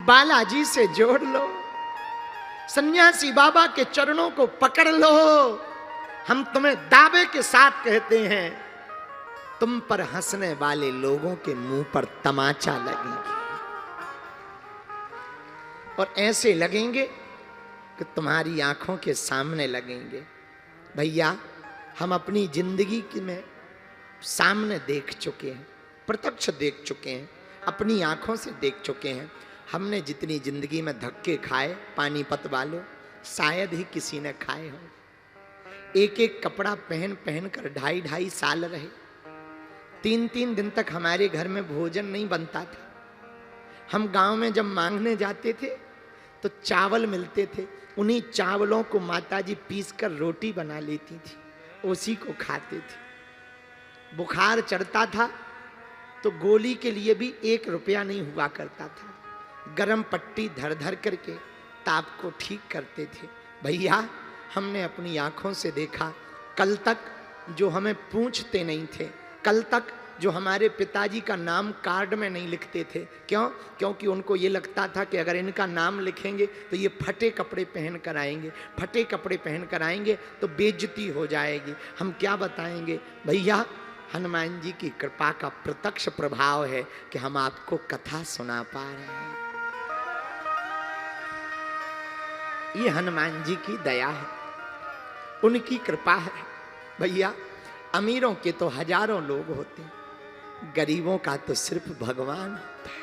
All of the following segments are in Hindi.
बालाजी से जोड़ लो, सन्यासी बाबा के चरणों को पकड़ लो। हम तुम्हें दावे के साथ कहते हैं, तुम पर हंसने वाले लोगों के मुंह पर तमाचा लगेगी, और ऐसे लगेंगे कि तुम्हारी आंखों के सामने लगेंगे। भैया, हम अपनी जिंदगी में सामने देख चुके हैं, प्रत्यक्ष देख चुके हैं, अपनी आंखों से देख चुके हैं। हमने जितनी जिंदगी में धक्के खाए, पानीपत वालों, शायद ही किसी ने खाए हो। एक एक कपड़ा पहन पहन कर 2.5 साल रहे। 3 दिन तक हमारे घर में भोजन नहीं बनता था। हम गांव में जब मांगने जाते थे तो चावल मिलते थे, उन्हीं चावलों को माताजी पीस कर रोटी बना लेती थी, उसी को खाते थे। बुखार चढ़ता था तो गोली के लिए भी 1 रुपया नहीं हुआ करता था। गरम पट्टी धर धर करके ताप को ठीक करते थे। भैया, हमने अपनी आंखों से देखा। कल तक जो हमें पूछते नहीं थे, कल तक जो हमारे पिताजी का नाम कार्ड में नहीं लिखते थे, क्यों? क्योंकि उनको ये लगता था कि अगर इनका नाम लिखेंगे तो ये फटे कपड़े पहन कर आएंगे, फटे कपड़े पहन कर आएंगे तो बेइज्जती हो जाएगी। हम क्या बताएंगे? भैया, हनुमान जी की कृपा का प्रत्यक्ष प्रभाव है कि हम आपको कथा सुना पा रहे हैं। ये हनुमान जी की दया है, उनकी कृपा है। भैया, अमीरों के तो हजारों लोग होते हैं, गरीबों का तो सिर्फ भगवान होता है।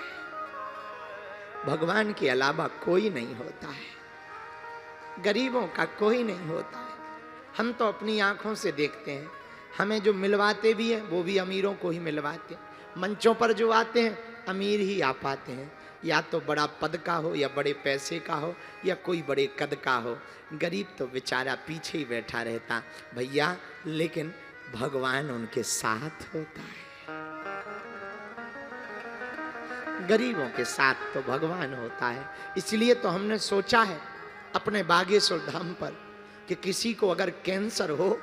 भगवान के अलावा कोई नहीं होता है, गरीबों का कोई नहीं होता है। हम तो अपनी आंखों से देखते हैं। हमें जो मिलवाते भी हैं वो भी अमीरों को ही मिलवाते हैं। मंचों पर जो आते हैं अमीर ही आ पाते हैं, या तो बड़ा पद का हो, या बड़े पैसे का हो, या कोई बड़े कद का हो। गरीब तो बेचारा पीछे ही बैठा रहता। भैया, लेकिन भगवान उनके साथ होता है। गरीबों के साथ तो भगवान होता है। इसलिए तो हमने सोचा है अपने बागेश्वर धाम पर कि किसी को अगर कैंसर हो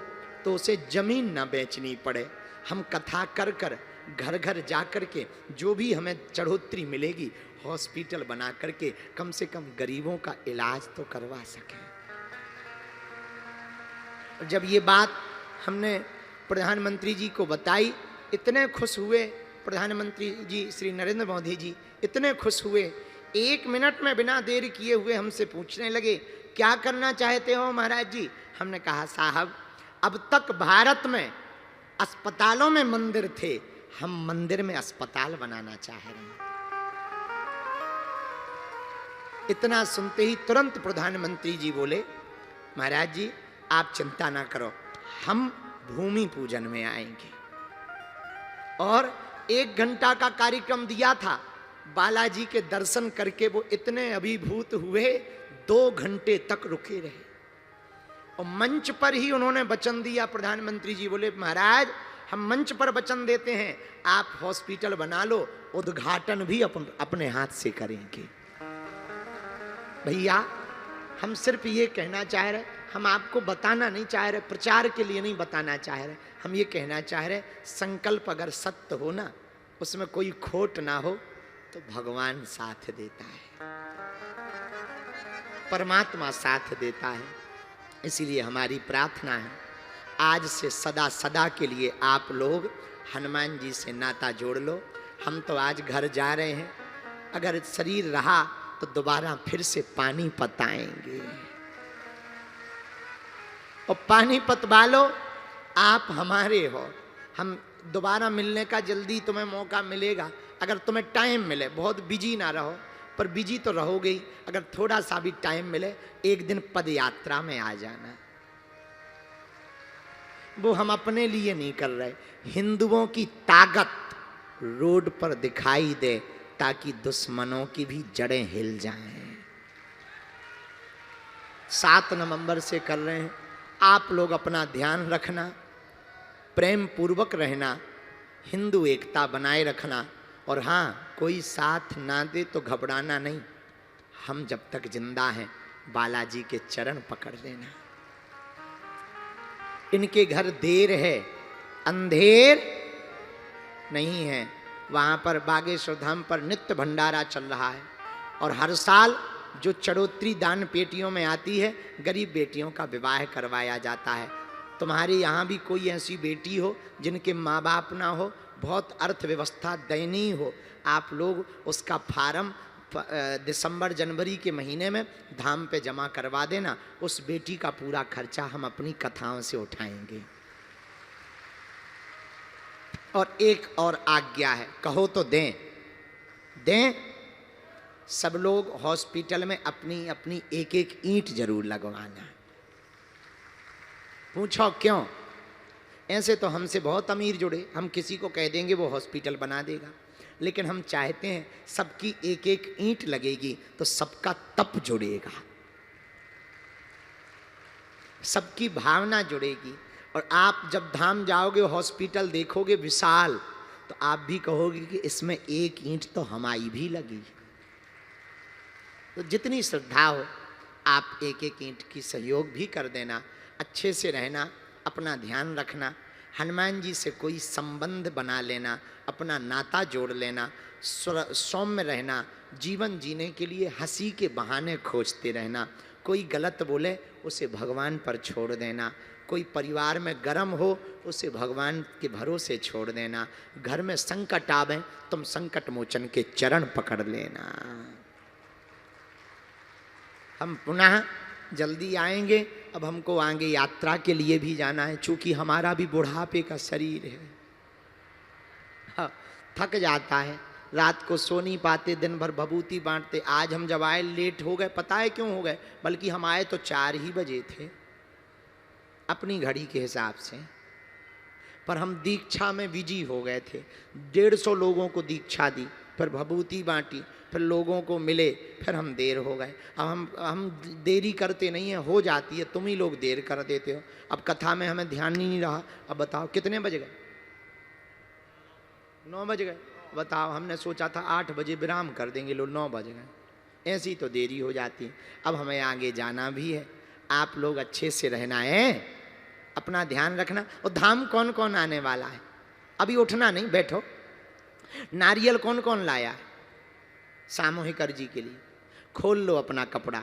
तो उसे जमीन ना बेचनी पड़े। हम कथा कर कर घर घर जा कर के जो भी हमें चढ़ोतरी मिलेगी, हॉस्पिटल बना करके कम से कम गरीबों का इलाज तो करवा सकें। जब ये बात हमने प्रधानमंत्री जी को बताई, इतने खुश हुए प्रधानमंत्री जी श्री नरेंद्र मोदी जी, इतने खुश हुए। 1 मिनट में बिना देर किए हुए हमसे पूछने लगे, क्या करना चाहते हो महाराज जी? हमने कहा, साहब, अब तक भारत में अस्पतालों में मंदिर थे, हम मंदिर में अस्पताल बनाना चाह रहे हैं। इतना सुनते ही तुरंत प्रधानमंत्री जी बोले, महाराज जी आप चिंता ना करो, हम भूमि पूजन में आएंगे। और 1 घंटा का कार्यक्रम दिया था। बालाजी के दर्शन करके वो इतने अभिभूत हुए, 2 घंटे तक रुके रहे। और मंच पर ही उन्होंने वचन दिया। प्रधानमंत्री जी बोले, महाराज हम मंच पर वचन देते हैं, आप हॉस्पिटल बना लो, उद्घाटन भी अपने हाथ से करेंगे। भैया, हम सिर्फ ये कहना चाह रहे, हम आपको बताना नहीं चाह रहे, प्रचार के लिए नहीं बताना चाह रहे, हम ये कहना चाह रहे, संकल्प अगर सत्य हो ना, उसमें कोई खोट ना हो, तो भगवान साथ देता है, परमात्मा साथ देता है। इसीलिए हमारी प्रार्थना है, आज से सदा सदा के लिए आप लोग हनुमान जी से नाता जोड़ लो। हम तो आज घर जा रहे हैं, अगर शरीर रहा तो दोबारा फिर से पानीपत आएंगे। और पानीपत वालों, आप हमारे हो, हम दोबारा मिलने का जल्दी तुम्हें मौका मिलेगा। अगर तुम्हें टाइम मिले, बहुत बिजी ना रहो, पर बिजी तो रहोगे ही, अगर थोड़ा सा भी टाइम मिले, एक दिन पद यात्रा में आ जाना। वो हम अपने लिए नहीं कर रहे, हिंदुओं की ताकत रोड पर दिखाई दे, ताकि दुश्मनों की भी जड़ें हिल जाएं। 7 नवंबर से कर रहे हैं। आप लोग अपना ध्यान रखना, प्रेम पूर्वक रहना, हिंदू एकता बनाए रखना। और हाँ, कोई साथ ना दे तो घबराना नहीं, हम जब तक जिंदा हैं बालाजी के चरण पकड़ लेना। इनके घर देर है, अंधेर नहीं है। वहां पर बागेश्वर धाम पर नित्य भंडारा चल रहा है। और हर साल जो चढ़ोतरी दान पेटियों में आती है, गरीब बेटियों का विवाह करवाया जाता है। तुम्हारे यहाँ भी कोई ऐसी बेटी हो जिनके माँ बाप ना हो, बहुत अर्थव्यवस्था दयनीय हो, आप लोग उसका फार्म दिसंबर जनवरी के महीने में धाम पे जमा करवा देना। उस बेटी का पूरा खर्चा हम अपनी कथाओं से उठाएंगे। और एक और आज्ञा है, कहो तो दें, दें। सब लोग हॉस्पिटल में अपनी अपनी एक एक ईंट जरूर लगवाना। पूछो क्यों? ऐसे तो हमसे बहुत अमीर जुड़े, हम किसी को कह देंगे वो हॉस्पिटल बना देगा, लेकिन हम चाहते हैं सबकी एक एक ईंट लगेगी तो सबका तप जुड़ेगा, सबकी भावना जुड़ेगी। और आप जब धाम जाओगे, हॉस्पिटल देखोगे विशाल, तो आप भी कहोगे कि इसमें एक ईंट तो हमारी भी लगी। तो जितनी श्रद्धा हो आप एक एक ईंट की सहयोग भी कर देना। अच्छे से रहना, अपना ध्यान रखना, हनुमान जी से कोई संबंध बना लेना, अपना नाता जोड़ लेना, सौम्य रहना, जीवन जीने के लिए हंसी के बहाने खोजते रहना। कोई गलत बोले उसे भगवान पर छोड़ देना, कोई परिवार में गर्म हो उसे भगवान के भरोसे छोड़ देना। घर में संकट आवे, तुम संकट मोचन के चरण पकड़ लेना। हम पुनः जल्दी आएंगे। अब हमको आगे यात्रा के लिए भी जाना है, चूंकि हमारा भी बुढ़ापे का शरीर है। हाँ, थक जाता है, रात को सो नहीं पाते, दिन भर भभूति बांटते। आज हम जब आए लेट हो गए, पता है क्यों हो गए? बल्कि हम आए तो 4 ही बजे थे अपनी घड़ी के हिसाब से, पर हम दीक्षा में बिजी हो गए थे। 150 लोगों को दीक्षा दी, फिर भभूति बांटी, फिर लोगों को मिले, फिर हम देर हो गए। अब हम देरी करते नहीं हैं, हो जाती है, तुम ही लोग देर कर देते हो। अब कथा में हमें ध्यान ही नहीं रहा। अब बताओ कितने बज गए? 9 बज गए। बताओ, हमने सोचा था 8 बजे विराम कर देंगे, लोग 9 बज गए। ऐसी तो देरी हो जाती है। अब हमें आगे जाना भी है, आप लोग अच्छे से रहना है, अपना ध्यान रखना। और धाम कौन कौन आने वाला है? अभी उठना नहीं, बैठो। नारियल कौन कौन लाया है सामूहिक अर्जी के लिए? खोल लो अपना कपड़ा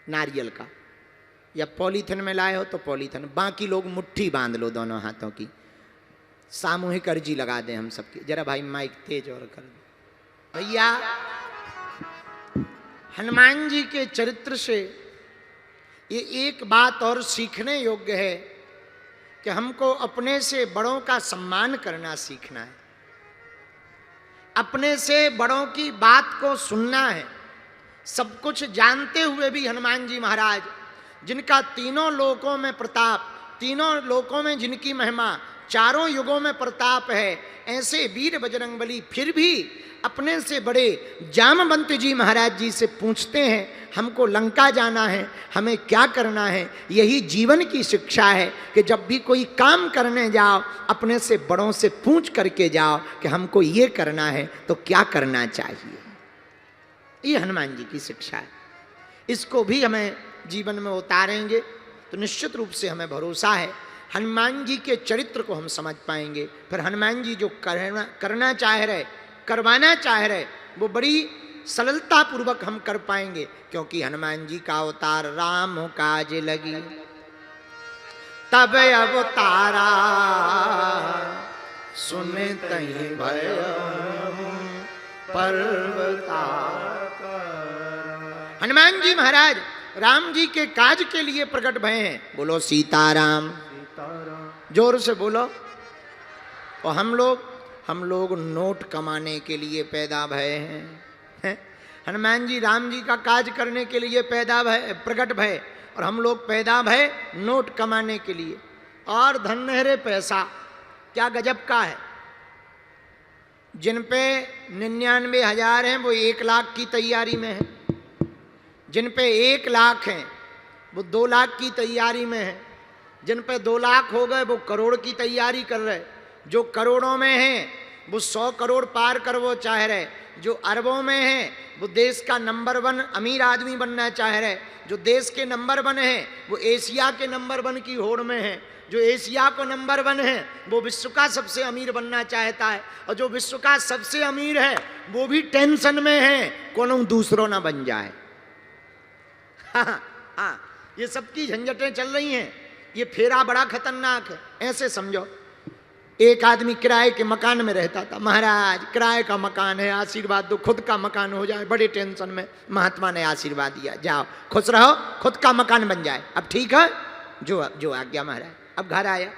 नारियल का, या पॉलीथिन में लाए हो तो पॉलीथिन, बाकी लोग मुट्ठी बांध लो दोनों हाथों की। सामूहिक अर्जी लगा दें हम सबकी। जरा भाई माइक तेज और कर दो भैया। हनुमान जी के चरित्र से ये एक बात और सीखने योग्य है कि हमको अपने से बड़ों का सम्मान करना सीखना है, अपने से बड़ों की बात को सुनना है। सब कुछ जानते हुए भी हनुमान जी महाराज, जिनका तीनों लोकों में प्रताप, तीनों लोकों में जिनकी महिमा, चारों युगों में प्रताप है, ऐसे वीर बजरंगबली फिर भी अपने से बड़े जामवंत जी महाराज जी से पूछते हैं, हमको लंका जाना है, हमें क्या करना है? यही जीवन की शिक्षा है कि जब भी कोई काम करने जाओ, अपने से बड़ों से पूछ करके जाओ कि हमको ये करना है तो क्या करना चाहिए। ये हनुमान जी की शिक्षा है। इसको भी हमें जीवन में उतारेंगे तो निश्चित रूप से हमें भरोसा है हनुमान जी के चरित्र को हम समझ पाएंगे। फिर हनुमान जी जो करना चाह रहे, करवाना चाह रहे, वो बड़ी सरलता पूर्वक हम कर पाएंगे, क्योंकि हनुमान जी का अवतार राम काज लगी तब अवतारा, सुनतहि भय पर्वता। हनुमान जी महाराज राम जी के काज के लिए प्रकट भय हैं। बोलो सीताराम, जोर से बोलो। और हम लोग नोट कमाने के लिए पैदा भय हैं। हनुमान जी राम जी का काज करने के लिए प्रकट भय, और हम लोग पैदा भय नोट कमाने के लिए। और धन्य पैसा क्या गजब का है। जिन पे 99,000 हैं वो 1 लाख की तैयारी में है, जिन पे 1 लाख हैं वो 2 लाख की तैयारी में है, जिन पे 2 लाख हो गए वो करोड़ की तैयारी कर रहे, जो करोड़ों में हैं वो 100 करोड़ पार कर वो चाह रहे, जो अरबों में है वो देश का नंबर 1 अमीर आदमी बनना चाह रहे, जो देश के नंबर 1 है वो एशिया के नंबर 1 की होड़ में है, जो एशिया को नंबर 1 है वो विश्व का सबसे अमीर बनना चाहता है, और जो विश्व का सबसे अमीर है वो भी टेंशन में है कोनो दूसरों ना बन जाए। हाँ, ये सबकी झंझटें चल रही हैं, ये फेरा बड़ा खतरनाक है। ऐसे समझो, एक आदमी किराए के मकान में रहता था। महाराज किराए का मकान है, आशीर्वाद दो, खुद का मकान हो जाए। बड़े टेंशन में, महात्मा ने आशीर्वाद दिया, जाओ खुश रहो, खुद का मकान बन जाए। अब ठीक है, जो आज्ञा महाराज। अब घर आया,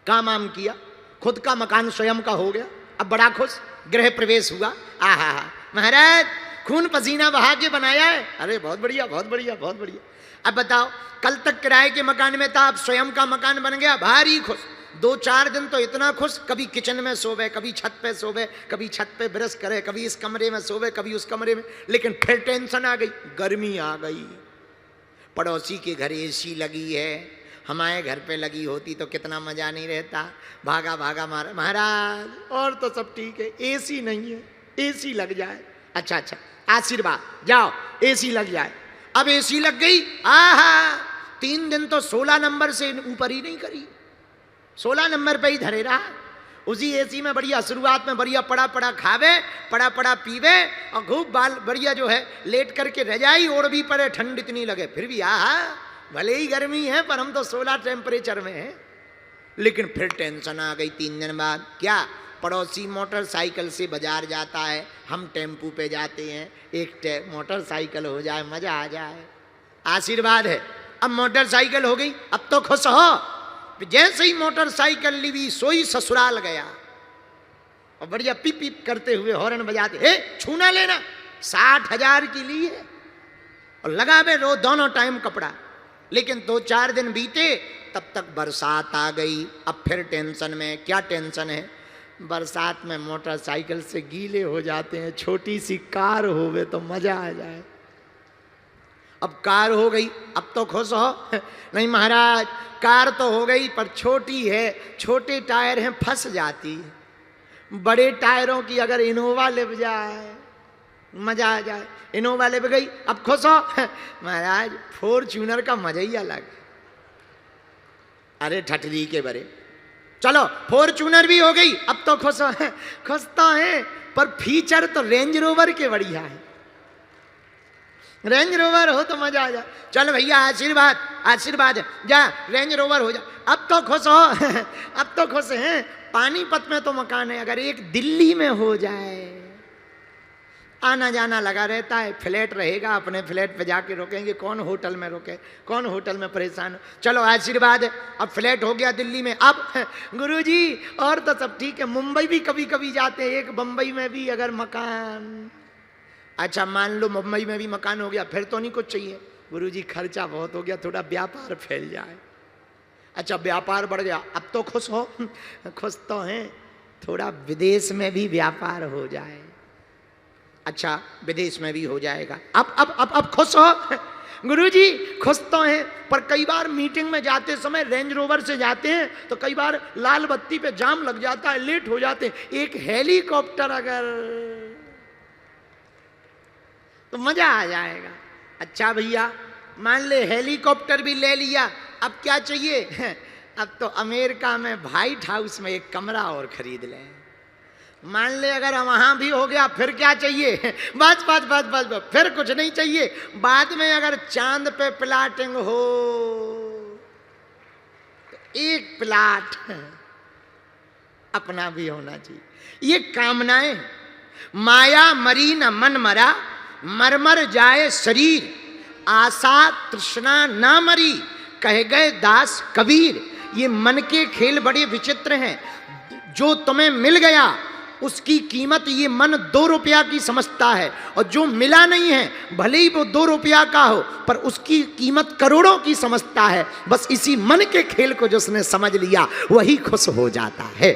काम आम किया, खुद का मकान स्वयं का हो गया। अब बड़ा खुश, गृह प्रवेश हुआ। आहा महाराज खून पसीना बहा के बनाया है। अरे बहुत बढ़िया, बहुत बढ़िया, बहुत बढ़िया। अब बताओ, कल तक किराए के मकान में था, अब स्वयं का मकान बन गया, भारी खुश। 2-4 दिन तो इतना खुश, कभी किचन में सोवे, कभी छत पे सोवे, कभी छत पे ब्रश करे, कभी इस कमरे में सोवे, कभी उस कमरे में। लेकिन फिर टेंशन आ गई, गर्मी आ गई। पड़ोसी के घर एसी लगी है, हमारे घर पे लगी होती तो कितना मजा नहीं रहता। भागा भागा मारा, महाराज और तो सब ठीक है, एसी नहीं है, एसी लग जाए। अच्छा आशीर्वाद, जाओ एसी लग जाए। अब एसी लग गई। आहा 3 दिन तो 16 नंबर से ऊपर ही नहीं करी, 16 नंबर पे ही धरे रहा। उसी एसी में बढ़िया, शुरुआत में बढ़िया पड़ा पड़ा खावे, पड़ा पड़ा पीवे, और खूब बाल बढ़िया जो है लेट करके रजाई ओढ़ भी पड़े, ठंड इतनी लगे फिर भी। आहा भले ही गर्मी है पर हम तो 16 टेम्परेचर में हैं। लेकिन फिर टेंशन आ गई 3 दिन बाद। क्या? पड़ोसी मोटरसाइकिल से बाजार जाता है, हम टेम्पू पे जाते हैं, एक मोटरसाइकिल हो जाए, मजा आ जाए। आशीर्वाद है। अब मोटरसाइकिल हो गई, अब तो खुश हो। जैसे ही मोटरसाइकिल ली सोई ससुराल गया, और बढ़िया पिप पिप करते हुए हॉर्न बजाते, हे छूना लेना, 60,000 की ली है, और लगा बे रो दोनों टाइम कपड़ा। लेकिन 2-4 दिन बीते, तब तक बरसात आ गई। अब फिर टेंशन में। क्या टेंशन है? बरसात में मोटरसाइकिल से गीले हो जाते हैं, छोटी सी कार होवे तो मजा आ जाए। अब कार हो गई, अब तो खुश हो। नहीं महाराज, कार तो हो गई पर छोटी है, छोटे टायर हैं, फंस जाती है। बड़े टायरों की अगर इनोवा ले जाए, मजा आ जाए। इनोवा ले गई, अब खुश हो। महाराज फॉर्च्यूनर का मजा ही अलग। अरे ठटरी के बरे, चलो फॉर्च्यूनर भी हो गई, अब तो खुश हो। खुश तो है पर फीचर तो रेंज रोवर के बढ़िया है। रेंज रोवर हो तो मजा आ जाए। चल भैया आशीर्वाद, आशीर्वाद है, जा रेंज रोवर हो जा। अब तो खुश हो। अब तो खुश हैं। पानीपत में तो मकान है, अगर एक दिल्ली में हो जाए, आना जाना लगा रहता है। फ्लैट रहेगा, अपने फ्लैट पे जाके रोकेंगे, कौन होटल में रोके, कौन होटल में परेशान हो। चलो आशीर्वाद है, अब फ्लैट हो गया दिल्ली में। अब गुरुजी और तो सब ठीक है, मुंबई भी कभी कभी जाते हैं, एक बंबई में भी अगर मकान। अच्छा मान लो मुंबई में भी मकान हो गया, फिर तो नहीं कुछ चाहिए। गुरुजी खर्चा बहुत हो गया, थोड़ा व्यापार फैल जाए। अच्छा व्यापार बढ़ गया, अब तो खुश हो। खुश तो हैं, थोड़ा विदेश में भी व्यापार हो जाए। अच्छा विदेश में भी हो जाएगा। अब खुश हो। गुरुजी खुश तो हैं, पर कई बार मीटिंग में जाते समय रेंज रोवर से जाते हैं तो कई बार लाल बत्ती पे जाम लग जाता है, लेट हो जाते हैं। एक हेलीकॉप्टर अगर तो मजा आ जाएगा। अच्छा भैया मान ले हेलीकॉप्टर भी ले लिया, अब क्या चाहिए? अब तो अमेरिका में व्हाइट हाउस में एक कमरा और खरीद लें। मान ले अगर वहां भी हो गया, फिर क्या चाहिए? बस बस बस बस बस, फिर कुछ नहीं चाहिए। बाद में अगर चांद पे प्लाटिंग हो तो एक प्लाट अपना भी होना चाहिए। ये कामनाएं, माया मरी न मन मरा, मरमर जाए शरीर, आशा तृष्णा ना मरी, कह गए दास कबीर। ये मन के खेल बड़े विचित्र हैं। जो तुम्हें मिल गया उसकी कीमत ये मन 2 रुपया की समझता है, और जो मिला नहीं है भले ही वो 2 रुपया का हो पर उसकी कीमत करोड़ों की समझता है। बस इसी मन के खेल को जिसने समझ लिया वही खुश हो जाता है।